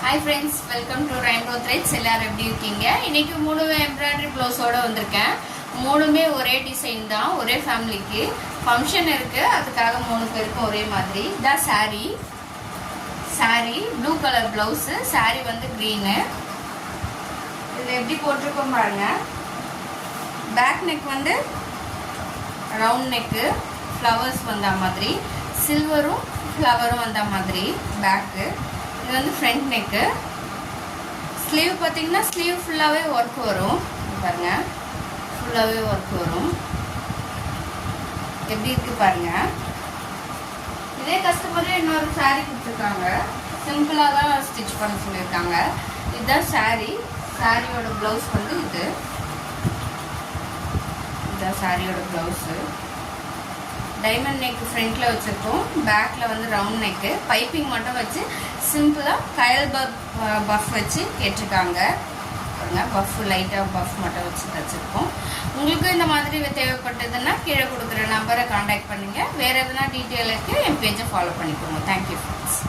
Hi friends, welcome to Rainbow Threads. எல்லாரும் எப்படி இருக்கீங்க? இன்னைக்கு மூணு எம்ப்ராய்டரி ப்ளவுஸோட வந்திருக்கேன். மூணுமே ஒரே டிசைன் தான், ஒரே ஃபேமிலிக்கு ஃபங்க்ஷன் இருக்கு. அதுக்காக மூணு பேருக்கும் ஒரே மாதிரி. இதா saree blue colour blouse, saree வந்து green. இது எப்படி போட்டிருக்கோம் பாருங்க. பேக் நெக் வந்து ரவுண்ட் நெக், ஃப்ளவர்ஸ் வந்த மாதிரி, சில்வரும் ஃப்ளவரும் வந்த மாதிரி பேக்கு. இது வந்து ஃப்ரண்ட் நெக்கு. ஸ்லீவ் பார்த்தீங்கன்னா ஸ்லீவ் ஃபுல்லாகவே ஒர்க் வரும் பாருங்க, ஃபுல்லாகவே ஒர்க் வரும். எப்படி இருக்குது பாருங்க. இதே கஸ்டமரே இன்னொரு saree கொடுத்துருக்காங்க, சிம்பிளாக தான் ஸ்டிச் பண்ண சொல்லியிருக்காங்க. இதுதான் சாரியோட ப்ளவுஸ் வந்து இதுதான் சாரியோட ப்ளவுஸு. டைமண்ட் நெக் ஃப்ரண்ட்டில் வச்சுருக்கோம், பேக்கில் வந்து ரவுண்ட் நெக்கு, பைப்பிங் மட்டும் வச்சு சிம்பிளாக கயல் பஃப் வச்சு கேட்டிருக்காங்க பாருங்க. பஃப் லைட்டாக பஃப் மட்டும் வச்சு தச்சுருக்கோம். உங்களுக்கு இந்த மாதிரி தேவைப்பட்டதுன்னா கீழே கொடுக்குற நம்பரை காண்டாக்ட் பண்ணுங்கள். வேறு எதுனா டீட்டெயிலுக்கு என் பேஜை ஃபாலோ பண்ணிக்கோங்க. Thank you friends.